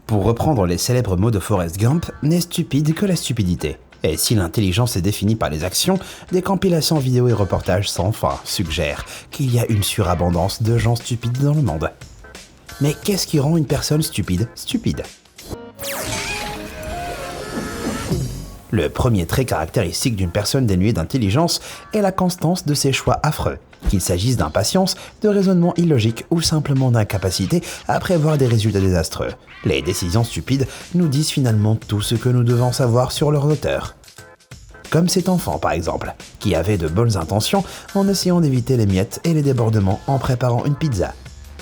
Pour reprendre les célèbres mots de Forrest Gump, n'est stupide que la stupidité. Et si l'intelligence est définie par les actions, des compilations vidéo et reportages sans fin suggèrent qu'il y a une surabondance de gens stupides dans le monde. Mais qu'est-ce qui rend une personne stupide stupide ? Le premier trait caractéristique d'une personne dénuée d'intelligence est la constance de ses choix affreux, qu'il s'agisse d'impatience, de raisonnement illogique ou simplement d'incapacité à prévoir des résultats désastreux. Les décisions stupides nous disent finalement tout ce que nous devons savoir sur leur auteur. Comme cet enfant par exemple, qui avait de bonnes intentions en essayant d'éviter les miettes et les débordements en préparant une pizza.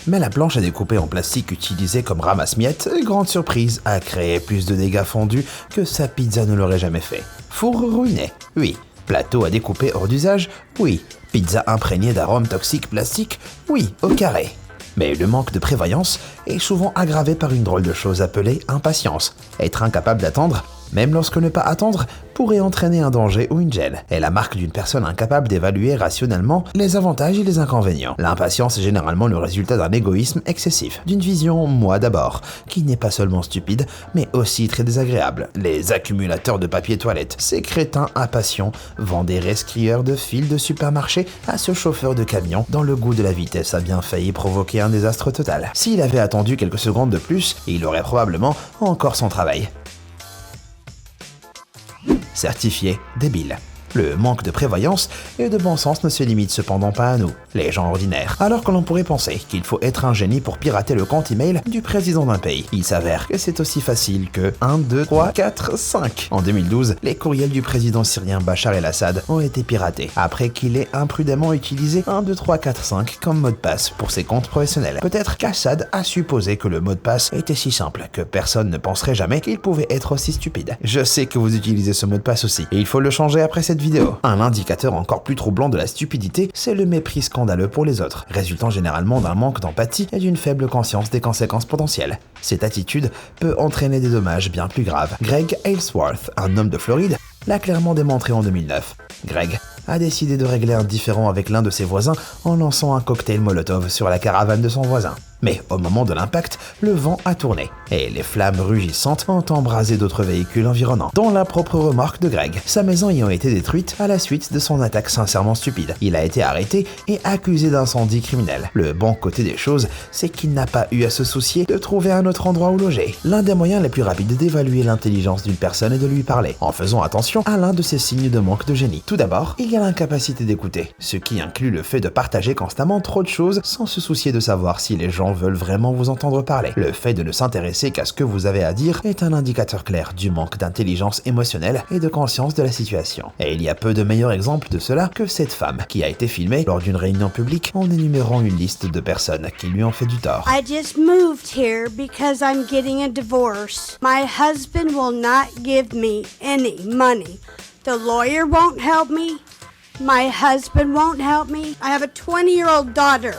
Mais la planche à découper en plastique utilisée comme ramasse-miettes, grande surprise, a créé plus de dégâts fondus que sa pizza ne l'aurait jamais fait. Four ruiné, oui. Plateau à découper hors d'usage, oui. Pizza imprégnée d'arômes toxiques plastiques, oui, au carré. Mais le manque de prévoyance est souvent aggravé par une drôle de chose appelée impatience. Être incapable d'attendre, même lorsque ne pas attendre, pourrait entraîner un danger ou une gêne, est la marque d'une personne incapable d'évaluer rationnellement les avantages et les inconvénients. L'impatience est généralement le résultat d'un égoïsme excessif, d'une vision « moi d'abord », qui n'est pas seulement stupide, mais aussi très désagréable. Les accumulateurs de papier toilette, ces crétins impatients vendent des rescrieurs de fils de supermarché à ce chauffeur de camion dont le goût de la vitesse a bien failli provoquer un désastre total. S'il avait attendu quelques secondes de plus, il aurait probablement encore son travail. Certifié débile. Le manque de prévoyance et de bon sens ne se limite cependant pas à nous, les gens ordinaires. Alors que l'on pourrait penser qu'il faut être un génie pour pirater le compte email du président d'un pays, il s'avère que c'est aussi facile que 1, 2, 3, 4, 5. En 2012, les courriels du président syrien Bachar el-Assad ont été piratés, après qu'il ait imprudemment utilisé 1, 2, 3, 4, 5 comme mot de passe pour ses comptes professionnels. Peut-être qu'Assad a supposé que le mot de passe était si simple que personne ne penserait jamais qu'il pouvait être aussi stupide. Je sais que vous utilisez ce mot de passe aussi, et il faut le changer après cette vidéo. Un indicateur encore plus troublant de la stupidité, c'est le mépris scandaleux pour les autres, résultant généralement d'un manque d'empathie et d'une faible conscience des conséquences potentielles. Cette attitude peut entraîner des dommages bien plus graves. Greg Aylesworth, un homme de Floride, l'a clairement démontré en 2009. Greg a décidé de régler un différend avec l'un de ses voisins en lançant un cocktail Molotov sur la caravane de son voisin. Mais au moment de l'impact, le vent a tourné et les flammes rugissantes ont embrasé d'autres véhicules environnants, dont la propre remorque de Greg, sa maison ayant été détruite à la suite de son attaque sincèrement stupide. Il a été arrêté et accusé d'incendie criminel. Le bon côté des choses, c'est qu'il n'a pas eu à se soucier de trouver un autre endroit où loger. L'un des moyens les plus rapides d'évaluer l'intelligence d'une personne est de lui parler, en faisant attention à l'un de ses signes de manque de génie. Tout d'abord, il y a l'incapacité d'écouter, ce qui inclut le fait de partager constamment trop de choses sans se soucier de savoir si les gens veulent vraiment vous entendre parler. Le fait de ne s'intéresser qu'à ce que vous avez à dire est un indicateur clair du manque d'intelligence émotionnelle et de conscience de la situation. Et il y a peu de meilleurs exemples de cela que cette femme qui a été filmée lors d'une réunion publique en énumérant une liste de personnes qui lui ont fait du tort. I just moved here because I'm getting a divorce. My husband will not give me any money. The lawyer won't help me. My husband won't help me. I have a 20-year-old daughter.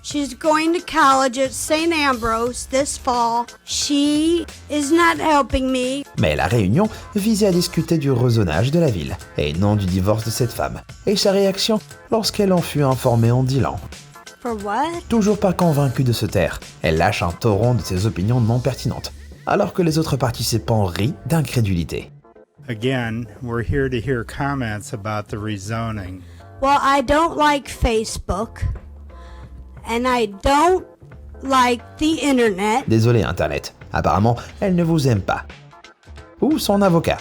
She's going to college at St. Ambrose this fall. She is not helping me. Mais la réunion visait à discuter du rezonage de la ville, et non du divorce de cette femme. Et sa réaction lorsqu'elle en fut informée en disant For what? toujours pas convaincue de se taire, elle lâche un torrent de ses opinions non pertinentes, alors que les autres participants rient d'incrédulité. Again, we're here to hear comments about the rezoning. Well, I don't like Facebook. And I don't like the internet. Désolé Internet, apparemment elle ne vous aime pas. Ou son avocat.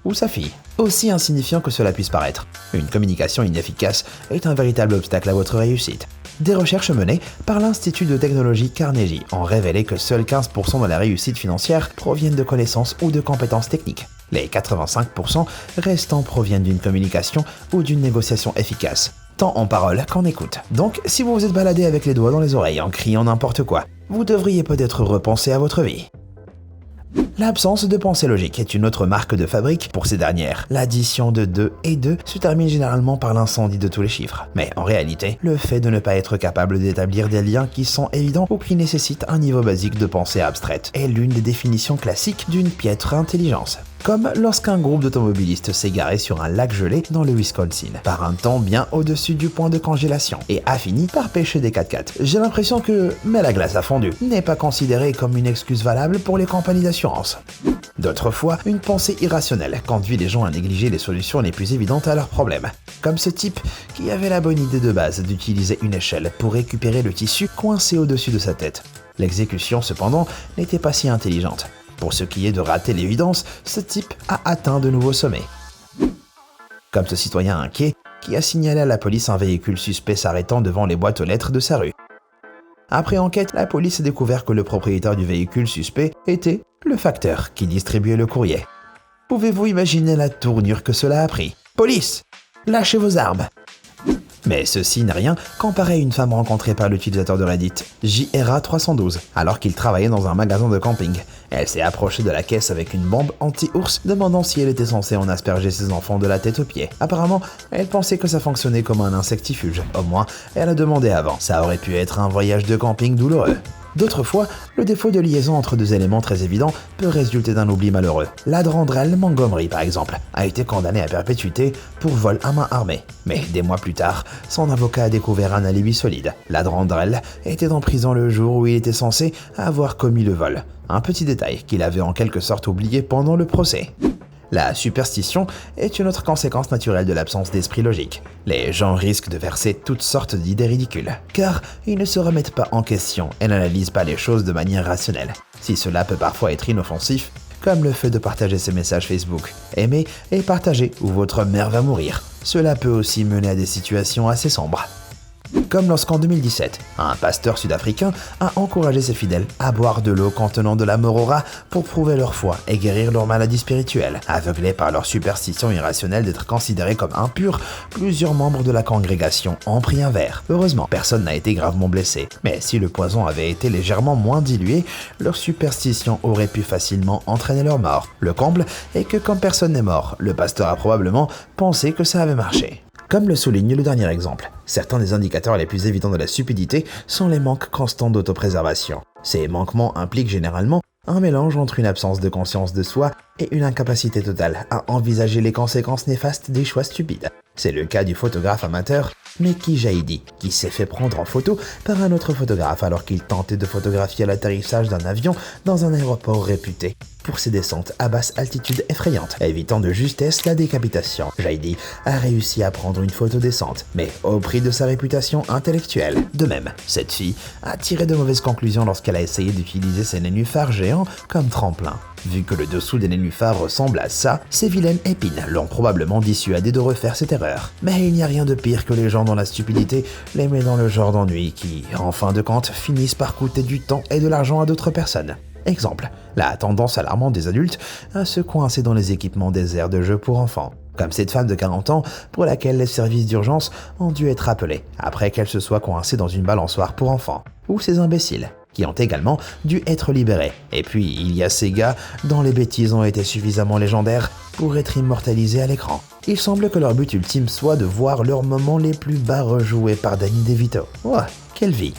Ou sa fille. Aussi insignifiant que cela puisse paraître, une communication inefficace est un véritable obstacle à votre réussite. Des recherches menées par l'Institut de technologie Carnegie ont révélé que seuls 15% de la réussite financière proviennent de connaissances ou de compétences techniques. Les 85% restants proviennent d'une communication ou d'une négociation efficace, tant en parole qu'en écoute. Donc, si vous vous êtes baladé avec les doigts dans les oreilles en criant n'importe quoi, vous devriez peut-être repenser à votre vie. L'absence de pensée logique est une autre marque de fabrique pour ces dernières. L'addition de 2 et 2 se termine généralement par l'incendie de tous les chiffres. Mais en réalité, le fait de ne pas être capable d'établir des liens qui sont évidents ou qui nécessitent un niveau basique de pensée abstraite est l'une des définitions classiques d'une piètre intelligence. Comme lorsqu'un groupe d'automobilistes s'est garé sur un lac gelé dans le Wisconsin, par un temps bien au-dessus du point de congélation, et a fini par pêcher des 4x4. J'ai l'impression que « mais la glace a fondu » n'est pas considérée comme une excuse valable pour les compagnies d'assurance. D'autres fois, une pensée irrationnelle conduit les gens à négliger les solutions les plus évidentes à leurs problèmes. Comme ce type qui avait la bonne idée de base d'utiliser une échelle pour récupérer le tissu coincé au-dessus de sa tête. L'exécution, cependant, n'était pas si intelligente. Pour ce qui est de rater l'évidence, ce type a atteint de nouveaux sommets. Comme ce citoyen inquiet qui a signalé à la police un véhicule suspect s'arrêtant devant les boîtes aux lettres de sa rue. Après enquête, la police a découvert que le propriétaire du véhicule suspect était le facteur qui distribuait le courrier. Pouvez-vous imaginer la tournure que cela a pris ? Police ! Lâchez vos armes ! Mais ceci n'est rien comparé à une femme rencontrée par l'utilisateur de Reddit, JRA312, alors qu'il travaillait dans un magasin de camping. Elle s'est approchée de la caisse avec une bombe anti-ours, demandant si elle était censée en asperger ses enfants de la tête aux pieds. Apparemment, elle pensait que ça fonctionnait comme un insectifuge. Au moins, elle a demandé avant. Ça aurait pu être un voyage de camping douloureux. D'autres fois, le défaut de liaison entre deux éléments très évidents peut résulter d'un oubli malheureux. Ladrandrel Montgomery, par exemple, a été condamné à perpétuité pour vol à main armée. Mais des mois plus tard, son avocat a découvert un alibi solide. Ladrandrel était en prison le jour où il était censé avoir commis le vol. Un petit détail qu'il avait en quelque sorte oublié pendant le procès. La superstition est une autre conséquence naturelle de l'absence d'esprit logique. Les gens risquent de verser toutes sortes d'idées ridicules, car ils ne se remettent pas en question et n'analysent pas les choses de manière rationnelle. Si cela peut parfois être inoffensif, comme le fait de partager ses messages Facebook, aimer et partager ou votre mère va mourir, cela peut aussi mener à des situations assez sombres. Comme lorsqu'en 2017, un pasteur sud-africain a encouragé ses fidèles à boire de l'eau contenant de la morora pour prouver leur foi et guérir leur maladie spirituelle. Aveuglés par leur superstition irrationnelle d'être considérés comme impurs, plusieurs membres de la congrégation ont pris un verre. Heureusement, personne n'a été gravement blessé. Mais si le poison avait été légèrement moins dilué, leur superstition aurait pu facilement entraîner leur mort. Le comble est que comme personne n'est mort, le pasteur a probablement pensé que ça avait marché. Comme le souligne le dernier exemple, certains des indicateurs les plus évidents de la stupidité sont les manques constants d'autopréservation. Ces manquements impliquent généralement un mélange entre une absence de conscience de soi et une incapacité totale à envisager les conséquences néfastes des choix stupides. C'est le cas du photographe amateur Meki Jaidi, qui s'est fait prendre en photo par un autre photographe alors qu'il tentait de photographier l'atterrissage d'un avion dans un aéroport réputé pour ses descentes à basse altitude effrayantes, évitant de justesse la décapitation. Jaidi a réussi à prendre une photo décente, mais au prix de sa réputation intellectuelle. De même, cette fille a tiré de mauvaises conclusions lorsqu'elle a essayé d'utiliser ses nénuphars géants comme tremplin. Vu que le dessous des nénuphars ressemble à ça, ces vilaines épines l'ont probablement dissuadé de refaire cette erreur. Mais il n'y a rien de pire que les gens dont la stupidité les met dans le genre d'ennui qui, en fin de compte, finissent par coûter du temps et de l'argent à d'autres personnes. Exemple, la tendance alarmante des adultes à se coincer dans les équipements des aires de jeu pour enfants. Comme cette femme de 40 ans pour laquelle les services d'urgence ont dû être appelés après qu'elle se soit coincée dans une balançoire pour enfants. Ou ces imbéciles qui ont également dû être libérés. Et puis, il y a ces gars dont les bêtises ont été suffisamment légendaires pour être immortalisés à l'écran. Il semble que leur but ultime soit de voir leurs moments les plus bas rejoués par Danny DeVito. Ouah, quelle vie!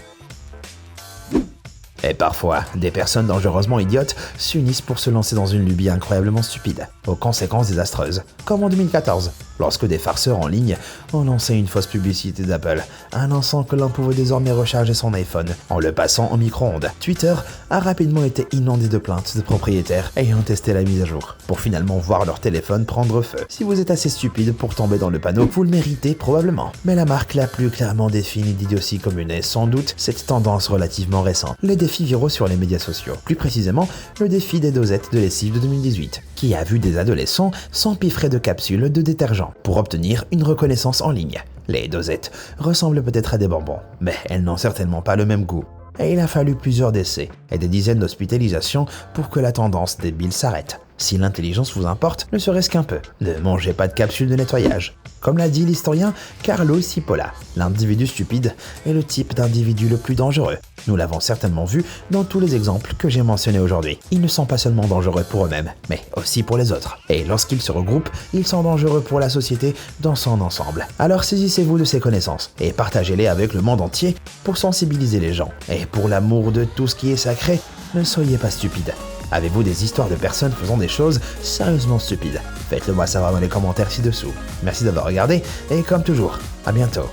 Et parfois, des personnes dangereusement idiotes s'unissent pour se lancer dans une lubie incroyablement stupide, aux conséquences désastreuses, comme en 2014, lorsque des farceurs en ligne ont lancé une fausse publicité d'Apple, annonçant que l'on pouvait désormais recharger son iPhone en le passant au micro-ondes. Twitter a rapidement été inondé de plaintes de propriétaires ayant testé la mise à jour, pour finalement voir leur téléphone prendre feu. Si vous êtes assez stupide pour tomber dans le panneau, vous le méritez probablement. Mais la marque la plus clairement définie d'idiotie commune est sans doute cette tendance relativement récente, les défis viraux sur les médias sociaux. Plus précisément, le défi des dosettes de lessive de 2018, qui a vu des adolescents s'empiffrer de capsules de détergent pour obtenir une reconnaissance en ligne. Les dosettes ressemblent peut-être à des bonbons, mais elles n'ont certainement pas le même goût. Et il a fallu plusieurs décès et des dizaines d'hospitalisations pour que la tendance débile s'arrête. Si l'intelligence vous importe, ne serait-ce qu'un peu, ne mangez pas de capsules de nettoyage. Comme l'a dit l'historien Carlo Cipolla, l'individu stupide est le type d'individu le plus dangereux. Nous l'avons certainement vu dans tous les exemples que j'ai mentionnés aujourd'hui. Ils ne sont pas seulement dangereux pour eux-mêmes, mais aussi pour les autres. Et lorsqu'ils se regroupent, ils sont dangereux pour la société dans son ensemble. Alors saisissez-vous de ces connaissances et partagez-les avec le monde entier pour sensibiliser les gens. Et pour l'amour de tout ce qui est sacré, ne soyez pas stupides. Avez-vous des histoires de personnes faisant des choses sérieusement stupides? Faites-le moi savoir dans les commentaires ci-dessous. Merci d'avoir regardé et comme toujours, à bientôt.